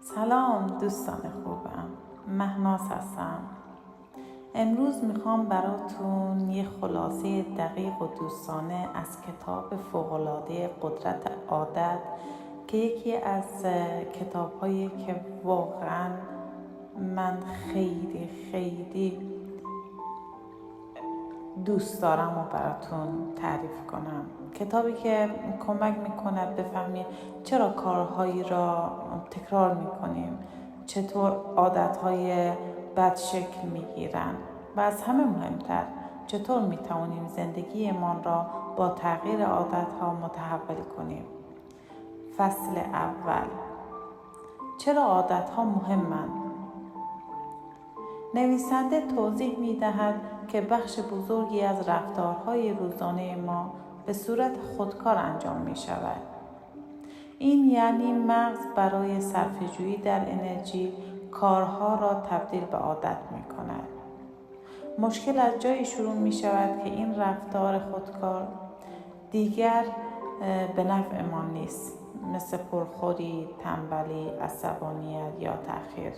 سلام دوستان خوبم، مهناز هستم. امروز میخوام براتون یه خلاصه دقیق و دوستانه از کتاب فوق‌العاده قدرت عادت که یکی از کتاب‌هایی که واقعاً من خیلی دوست دارم و براتون تعریف کنم. کتابی که کمک میکنه بفهمی چرا کارهایی را تکرار میکنیم، چطور عادتهای بد شکل میگیرن و از همه مهمتر چطور میتوانیم زندگیمان را با تغییر عادتها متحول کنیم. فصل اول: چرا عادتها مهمند؟ نویسنده توضیح می‌دهد که بخش بزرگی از رفتارهای روزانه ما به صورت خودکار انجام می‌شود. این یعنی مغز برای صرفه‌جویی در انرژی کارها را تبدیل به عادت می‌کند. مشکل از جایی شروع می‌شود که این رفتار خودکار دیگر به نفع ما نیست، مثل پرخوری، تنبلی، عصبانیت یا تأخیر.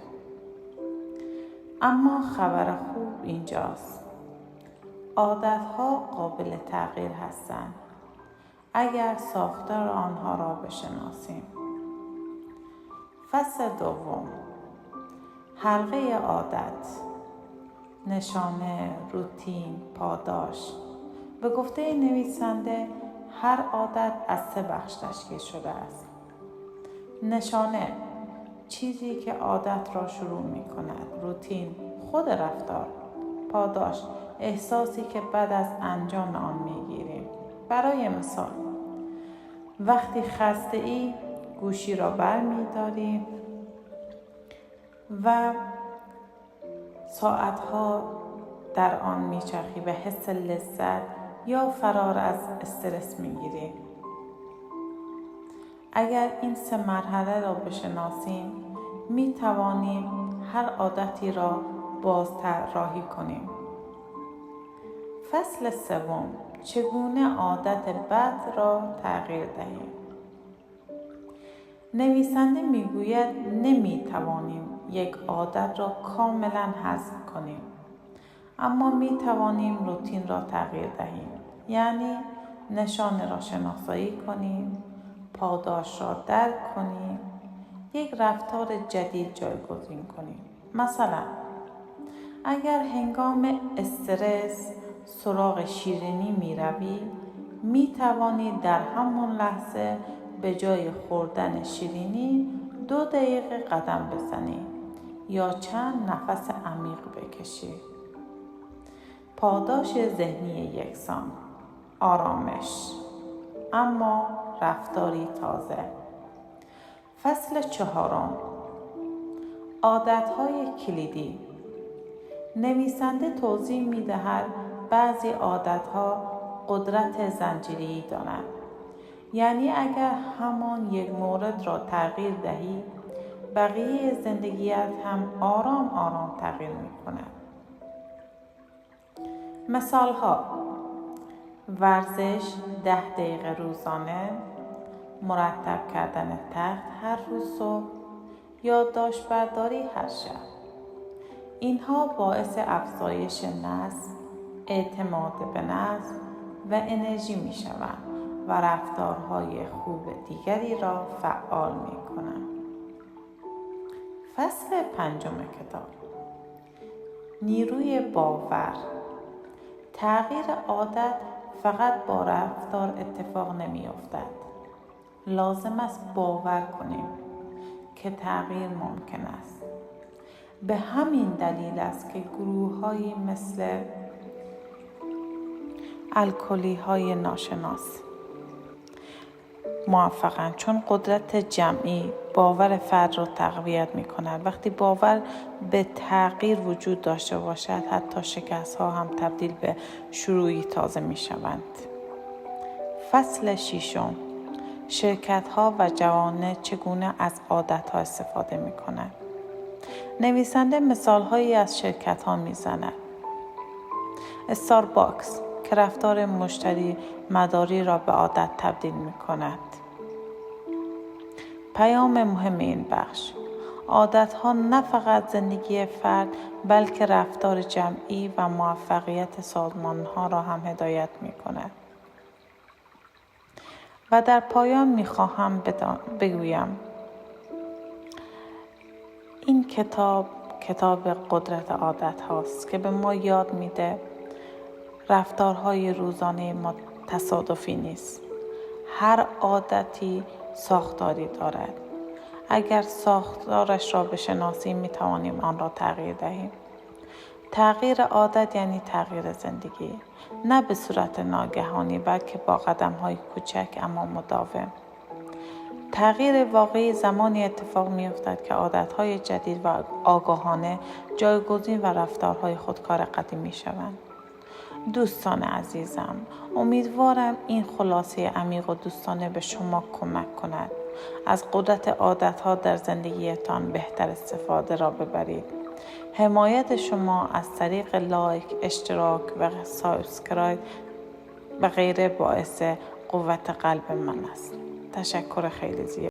اما خبر خوب اینجاست: عادتها قابل تغییر هستند اگر ساختار آنها را بشناسیم. فصل دوم: حلقه عادت، نشانه، روتین، پاداش. به گفته نویسنده هر عادت از 3 بخش تشکیل شده است. نشانه، چیزی که عادت را شروع می کند. روتین، خود رفتار. پاداش، احساسی که بعد از انجام آن می گیریم. برای مثال، وقتی خسته ای گوشی را بر می داریم و ساعتها در آن می چرخی و حس لذت یا فرار از استرس می گیریم. اگر این 3 مرحله را بشناسیم می توانیم هر عادتی را بازطراحی کنیم. فصل سوم: چگونه عادت بد را تغییر دهیم؟ نویسنده میگوید نمی توانیم یک عادت را کاملا حذف کنیم، اما می توانیم روتین را تغییر دهیم، یعنی نشانه را شناسایی کنیم، پاداش را درک کنیم، یک رفتار جدید جایگزین کنیم. مثلا اگر هنگام استرس سراغ شیرینی می روی، می توانی در همان لحظه به جای خوردن شیرینی 2 دقیقه قدم بزنی یا چند نفس عمیق بکشی. پاداش ذهنی یکسان، آرامش، اما رفتاری تازه. فصل چهارم: عادتهای کلیدی. نویسنده توضیح می دهد بعضی عادتها قدرت زنجیره‌ای دارند، یعنی اگر همان یک مورد را تغییر دهی، بقیه زندگیت هم آرام آرام تغییر می کند. مثال ها: ورزش 10 دقیقه روزانه، مرتب کردن تخت هر روز صبح، یادداشت برداری هر شب. اینها باعث افزایش نظم، اعتماد به نفس و انرژی می شوند و رفتارهای خوب دیگری را فعال می کنند. فصل پنجم کتاب: نیروی باور. تغییر عادت فقط با رفتار اتفاق نمی افتد. لازم است باور کنیم که تغییر ممکن است. به همین دلیل است که گروه‌هایی مثل الکلی‌های ناشناس موفقند، چون قدرت جمعی باور فرد را تقویت می‌کند. وقتی باور به تغییر وجود داشته باشد، حتی شکست‌ها هم تبدیل به شروعی تازه می‌شوند. فصل ششم: شرکت‌ها و جوامع چگونه از عادت‌ها استفاده می‌کنند. نویسنده مثال‌هایی از شرکت‌ها می‌زند. استارباکس که رفتار مشتری مداری را به عادت تبدیل می‌کند. پیام مهم این بخش: عادت‌ها نه فقط زندگی فرد بلکه رفتار جمعی و موفقیت سازمان‌ها را هم هدایت می‌کند. و در پایان می‌خواهم بگویم این کتاب قدرت عادت هاست که به ما یاد میده رفتارهای روزانه ما تصادفی نیست. هر عادتی ساختاری دارد. اگر ساختارش را بشناسیم میتوانیم آن را تغییر دهیم. تغییر عادت یعنی تغییر زندگی، نه به صورت ناگهانی بلکه با قدم‌های کوچک اما مداوم. تغییر واقعی زمانی اتفاق می‌افتد که عادت‌های جدید و آگاهانه جایگزین و رفتارهای خودکار قدیمی شوند. دوستان عزیزم، امیدوارم این خلاصه عمیق و دوستانه به شما کمک کند از قدرت عادت‌ها در زندگیتان بهتر استفاده را ببرید. حمایت شما از طریق لایک، اشتراک و سابسکرایب و غیره باعث قوت قلب من است. تشکر خیلی زیاد.